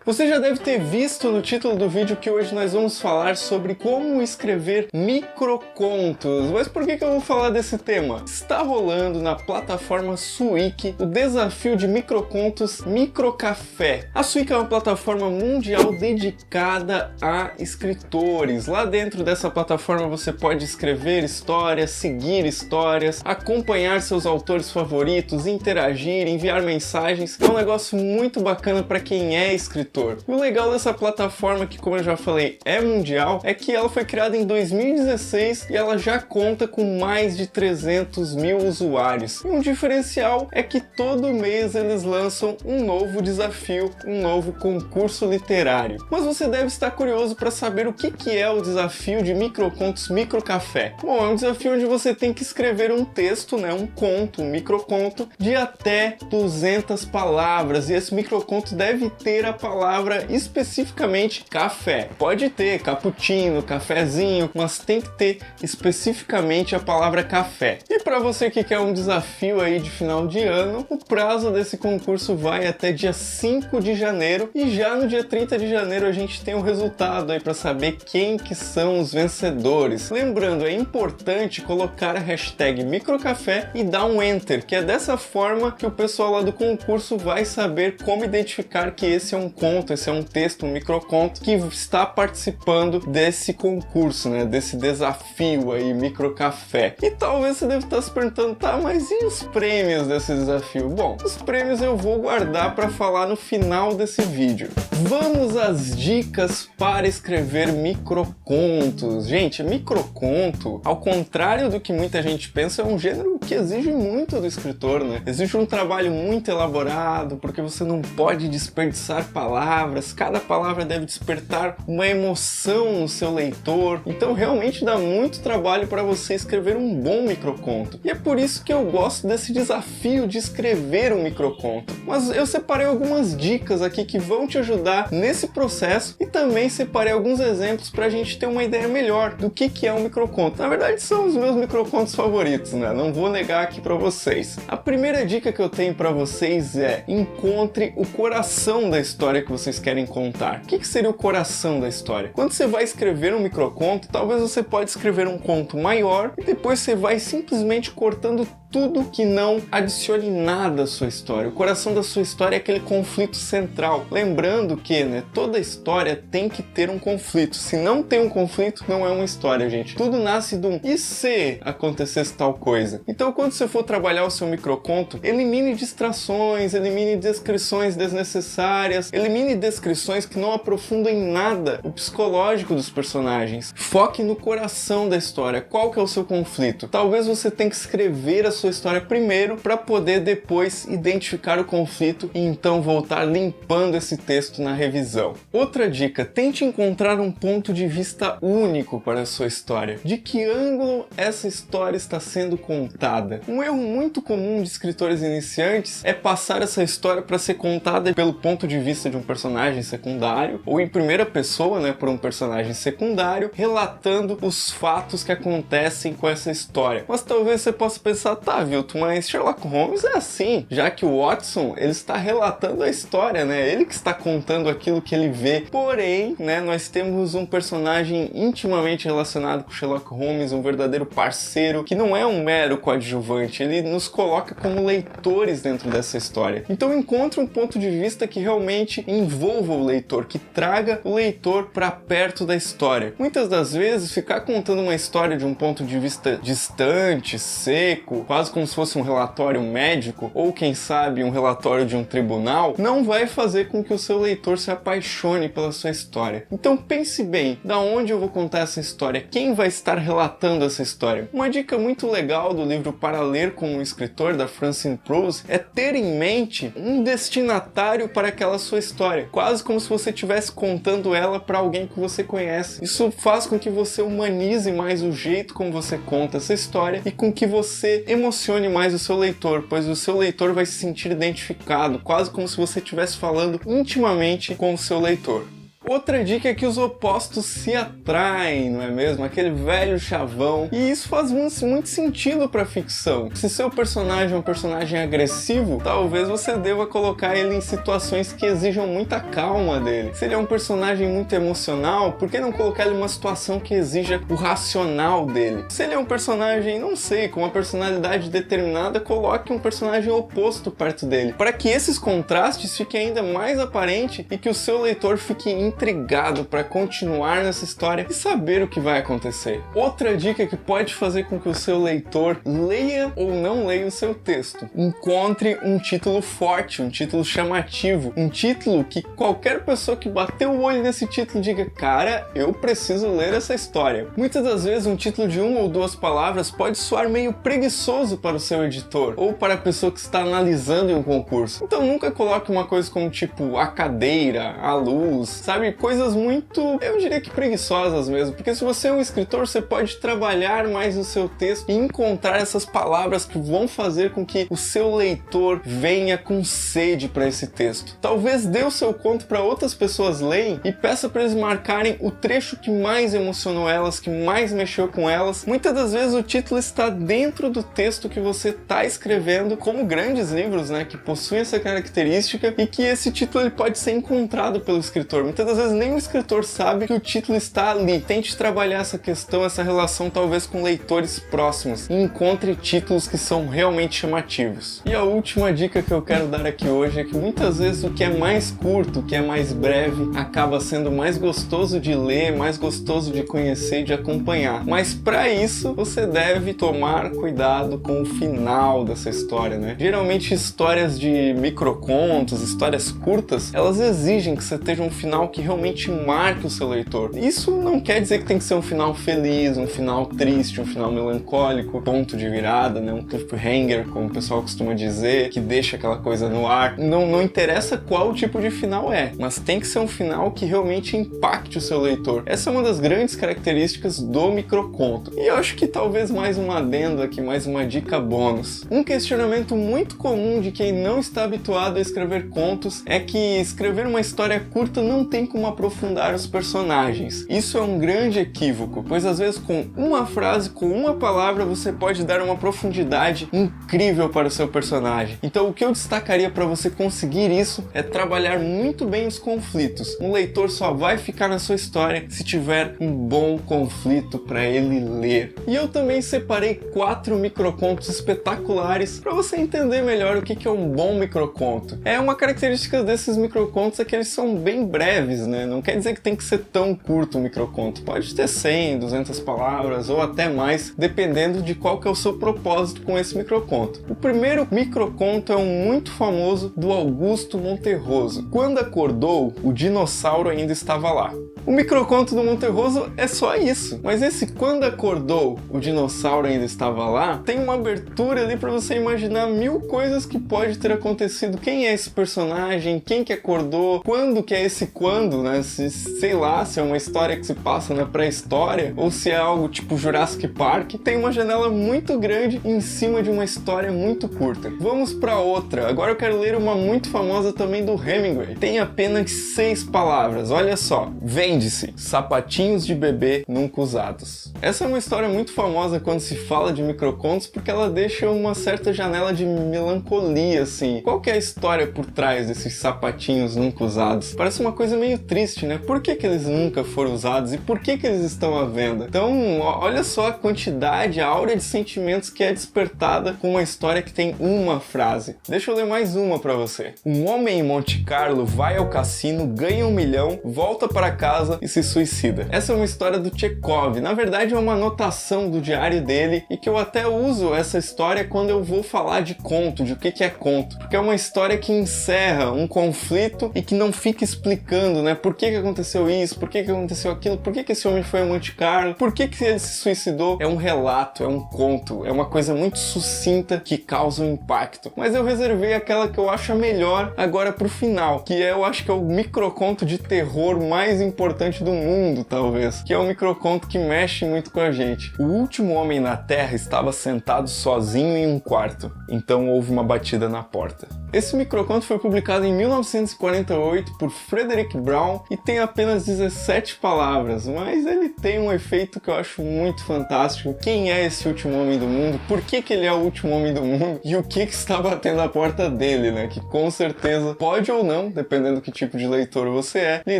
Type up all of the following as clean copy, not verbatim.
Você já deve ter visto no título do vídeo que hoje nós vamos falar sobre como escrever microcontos. Mas por que eu vou falar desse tema? Está rolando na plataforma Suic o desafio de microcontos Microcafé. A Suic é uma plataforma mundial dedicada a escritores. Lá dentro dessa plataforma você pode escrever histórias, seguir histórias, acompanhar seus autores favoritos, interagir, enviar mensagens. É um negócio muito bacana para quem é escritor. E o legal dessa plataforma, que como eu já falei, é mundial, é que ela foi criada em 2016 e ela já conta com mais de 300 mil usuários. E um diferencial é que todo mês eles lançam um novo desafio, um novo concurso literário. Mas você deve estar curioso para saber o que é o desafio de microcontos Microcafé. Bom, é um desafio onde você tem que escrever um texto, um conto, um microconto de até 200 palavras, e esse microconto deve ter a palavra especificamente café. Pode ter cappuccino, cafezinho, mas tem que ter especificamente a palavra café. E para você que quer um desafio aí de final de ano, o prazo desse concurso vai até dia 5 de janeiro e já no dia 30 de janeiro a gente tem o resultado aí para saber quem que são os vencedores. Lembrando, é importante colocar a hashtag microcafé e dar um enter, que é dessa forma que o pessoal lá do concurso vai saber como identificar que esse é um conto, esse é um texto, um microconto que está participando desse concurso, desse desafio aí, Microcafé. E talvez você deve estar se perguntando, tá, mas e os prêmios desse desafio? Bom, os prêmios eu vou guardar para falar no final desse vídeo. Vamos às dicas para escrever microcontos. Gente, microconto, ao contrário do que muita gente pensa, é um gênero que exige muito do escritor, Exige um trabalho muito elaborado, porque você não pode desperdiçar palavras, cada palavra deve despertar uma emoção no seu leitor, então realmente dá muito trabalho para você escrever um bom microconto. E é por isso que eu gosto desse desafio de escrever um microconto. Mas eu separei algumas dicas aqui que vão te ajudar nesse processo e também separei alguns exemplos para a gente ter uma ideia melhor do que é um microconto. Na verdade são os meus microcontos favoritos, não vou negar aqui para vocês. A primeira dica que eu tenho para vocês é: encontre o coração da história que vocês querem contar. O que seria o coração da história? Quando você vai escrever um microconto, talvez você pode escrever um conto maior e depois você vai simplesmente cortando tudo que não adicione nada à sua história. O coração da sua história é aquele conflito central. Lembrando que, toda história tem que ter um conflito. Se não tem um conflito, não é uma história, gente. Tudo nasce de um e se acontecesse tal coisa. Então, quando você for trabalhar o seu microconto, elimine distrações, elimine descrições desnecessárias, elimine descrições que não aprofundam em nada o psicológico dos personagens. Foque no coração da história. Qual que é o seu conflito? Talvez você tenha que escrever a sua história primeiro para poder depois identificar o conflito e então voltar limpando esse texto na revisão. Outra dica: tente encontrar um ponto de vista único para a sua história. De que ângulo essa história está sendo contada? Um erro muito comum de escritores iniciantes é passar essa história para ser contada pelo ponto de vista de um personagem secundário ou em primeira pessoa, por um personagem secundário, relatando os fatos que acontecem com essa história. Mas talvez você possa pensar, tá, Vilton, mas Sherlock Holmes é assim, já que o Watson, ele está relatando a história, ele que está contando aquilo que ele vê. Porém, nós temos um personagem intimamente relacionado com Sherlock Holmes, um verdadeiro parceiro, que não é um mero coadjuvante, ele nos coloca como leitores dentro dessa história. Então encontre um ponto de vista que realmente envolva o leitor, que traga o leitor para perto da história. Muitas das vezes, ficar contando uma história de um ponto de vista distante, seco, quase como se fosse um relatório médico, ou quem sabe um relatório de um tribunal, não vai fazer com que o seu leitor se apaixone pela sua história. Então pense bem, da onde eu vou contar essa história? Quem vai estar relatando essa história? Uma dica muito legal do livro Para Ler como um Escritor, da Francine Prose, é ter em mente um destinatário para aquela sua história, quase como se você estivesse contando ela para alguém que você conhece. Isso faz com que você humanize mais o jeito como você conta essa história e com que você emocione mais o seu leitor, pois o seu leitor vai se sentir identificado, quase como se você estivesse falando intimamente com o seu leitor. Outra dica é que os opostos se atraem, não é mesmo? Aquele velho chavão. E isso faz muito sentido para ficção. Se seu personagem é um personagem agressivo, talvez você deva colocar ele em situações que exijam muita calma dele. Se ele é um personagem muito emocional, por que não colocar ele em uma situação que exija o racional dele? Se ele é um personagem, não sei, com uma personalidade determinada, coloque um personagem oposto perto dele, para que esses contrastes fiquem ainda mais aparentes e que o seu leitor fique intrigado para continuar nessa história e saber o que vai acontecer. Outra dica que pode fazer com que o seu leitor leia ou não leia o seu texto: encontre um título forte, um título chamativo, um título que qualquer pessoa que bater o olho nesse título diga: cara, eu preciso ler essa história. Muitas das vezes um título de 1 ou 2 palavras pode soar meio preguiçoso para o seu editor ou para a pessoa que está analisando em um concurso. Então nunca coloque uma coisa como tipo a cadeira, a luz, sabe? Coisas muito, eu diria que preguiçosas mesmo, porque se você é um escritor, você pode trabalhar mais no seu texto e encontrar essas palavras que vão fazer com que o seu leitor venha com sede para esse texto. Talvez dê o seu conto para outras pessoas lerem e peça para eles marcarem o trecho que mais emocionou elas, que mais mexeu com elas. Muitas das vezes o título está dentro do texto que você está escrevendo, como grandes livros, né, que possuem essa característica, e que esse título ele pode ser encontrado pelo escritor. Muitas das vezes nem o escritor sabe que o título está ali. Tente trabalhar essa questão, essa relação talvez com leitores próximos e encontre títulos que são realmente chamativos. E a última dica que eu quero dar aqui hoje é que muitas vezes o que é mais curto, o que é mais breve, acaba sendo mais gostoso de ler, mais gostoso de conhecer e de acompanhar. Mas para isso você deve tomar cuidado com o final dessa história, né? Geralmente histórias de microcontos, histórias curtas, elas exigem que você tenha um final que realmente marque o seu leitor. Isso não quer dizer que tem que ser um final feliz, um final triste, um final melancólico, ponto de virada, né? Um cliffhanger, como o pessoal costuma dizer, que deixa aquela coisa no ar. Não interessa qual tipo de final é, mas tem que ser um final que realmente impacte o seu leitor. Essa é uma das grandes características do microconto. E eu acho que talvez mais um adendo aqui, mais uma dica bônus. Um questionamento muito comum de quem não está habituado a escrever contos é que escrever uma história curta não tem como aprofundar os personagens. Isso é um grande equívoco, pois às vezes com uma frase, com uma palavra, você pode dar uma profundidade incrível para o seu personagem. Então o que eu destacaria para você conseguir isso é trabalhar muito bem os conflitos. Um leitor só vai ficar na sua história se tiver um bom conflito para ele ler. E eu também separei 4 microcontos espetaculares para você entender melhor o que é um bom microconto. Uma característica desses microcontos é que eles são bem breves, né? Não quer dizer que tem que ser tão curto o microconto. Pode ter 100, 200 palavras ou até mais, dependendo de qual que é o seu propósito com esse microconto. O primeiro microconto é um muito famoso do Augusto Monterroso. Quando acordou, o dinossauro ainda estava lá. O microconto do Monterroso é só isso, mas esse quando acordou, o dinossauro ainda estava lá, tem uma abertura ali para você imaginar 1000 coisas que pode ter acontecido. Quem é esse personagem? Quem que acordou? Quando que é esse quando, né? Sei lá, se é uma história que se passa na pré-história ou se é algo tipo Jurassic Park. Tem uma janela muito grande em cima de uma história muito curta. Vamos para outra. Agora eu quero ler uma muito famosa também do Hemingway. Tem apenas 6 palavras. Olha só. Vende-se. Sapatinhos de bebê nunca usados. Essa é uma história muito famosa quando se fala de microcontos porque ela deixa uma certa janela de melancolia, assim. Qual que é a história por trás desses sapatinhos nunca usados? Parece uma coisa meio triste, né? Por que eles nunca foram usados e por que eles estão à venda? Então, olha só a quantidade, a aura de sentimentos que é despertada com uma história que tem uma frase. Deixa eu ler mais uma pra você. Um homem em Monte Carlo vai ao cassino, ganha 1 milhão, volta para casa e se suicida. Essa é uma história do Chekhov. Na verdade, é uma anotação do diário dele e que eu até uso essa história quando eu vou falar de conto, de o que é conto. Porque é uma história que encerra um conflito e que não fica explicando, né? Por que aconteceu isso? Por que aconteceu aquilo? Por que esse homem foi a Monte Carlo? Por que ele se suicidou? É um relato, é um conto, é uma coisa muito sucinta que causa um impacto. Mas eu reservei aquela que eu acho a melhor agora pro final, que eu acho que é o microconto de terror mais importante do mundo, talvez. Que é um microconto que mexe muito com a gente. O último homem na Terra estava sentado sozinho em um quarto. Então houve uma batida na porta. Esse microconto foi publicado em 1948 por Frederick Brown Brown e tem apenas 17 palavras, mas ele tem um efeito que eu acho muito fantástico. Quem é esse último homem do mundo? Por que ele é o último homem do mundo? E o que está batendo a porta dele, né? Que com certeza pode ou não, dependendo do que tipo de leitor você é, lhe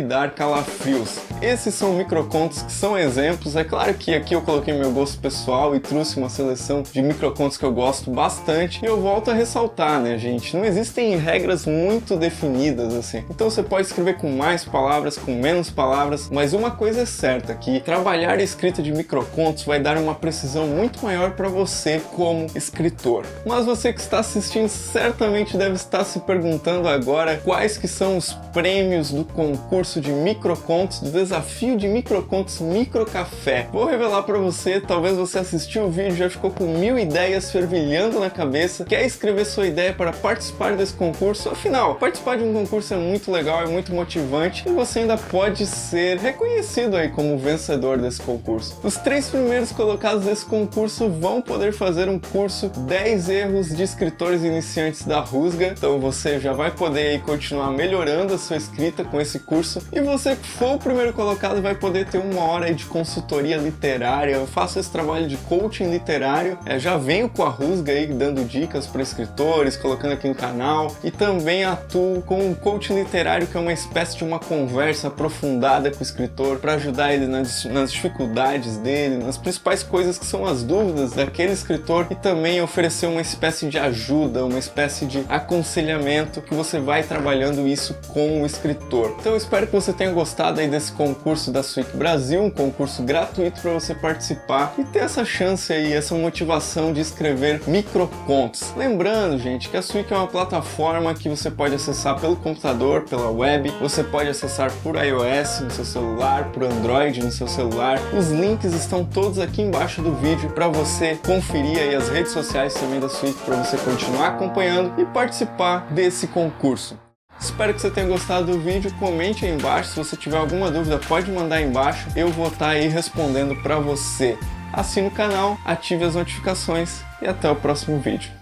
dar calafrios. Esses são microcontos que são exemplos. É claro que aqui eu coloquei meu gosto pessoal e trouxe uma seleção de microcontos que eu gosto bastante. E eu volto a ressaltar, né, gente? Não existem regras muito definidas, assim. Então você pode escrever com mais palavras, com menos palavras, mas uma coisa é certa, que trabalhar a escrita de microcontos vai dar uma precisão muito maior para você como escritor. Mas você que está assistindo certamente deve estar se perguntando agora quais que são os prêmios do concurso de microcontos, do desafio de microcontos Microcafé. Vou revelar para você, talvez você assistiu o vídeo e já ficou com 1000 ideias fervilhando na cabeça, quer escrever sua ideia para participar desse concurso. Afinal, participar de um concurso é muito legal, é muito motivante e você ainda pode ser reconhecido aí como vencedor desse concurso. Os 3 primeiros colocados desse concurso vão poder fazer um curso 10 erros de escritores iniciantes da Rusga, então você já vai poder aí continuar melhorando a sua escrita com esse curso, e você que for o primeiro colocado vai poder ter 1 hora aí de consultoria literária. Eu faço esse trabalho de coaching literário, já venho com a Rusga aí dando dicas para escritores, colocando aqui no canal, e também atuo com um coaching literário que é uma espécie de uma conversa aprofundada com o escritor para ajudar ele nas dificuldades dele, nas principais coisas que são as dúvidas daquele escritor, e também oferecer uma espécie de ajuda, uma espécie de aconselhamento que você vai trabalhando isso com o escritor. Então eu espero que você tenha gostado aí desse concurso da Suic Brasil, um concurso gratuito para você participar e ter essa chance aí, essa motivação de escrever microcontos. Lembrando, gente, que a Suic é uma plataforma que você pode acessar pelo computador, pela web, você pode acessar por iOS no seu celular, por Android no seu celular. Os links estão todos aqui embaixo do vídeo para você conferir aí as redes sociais também da Suic, para você continuar acompanhando e participar desse concurso. Espero que você tenha gostado do vídeo, comente aí embaixo, se você tiver alguma dúvida pode mandar aí embaixo, eu vou estar aí respondendo para você. Assine o canal, ative as notificações e até o próximo vídeo.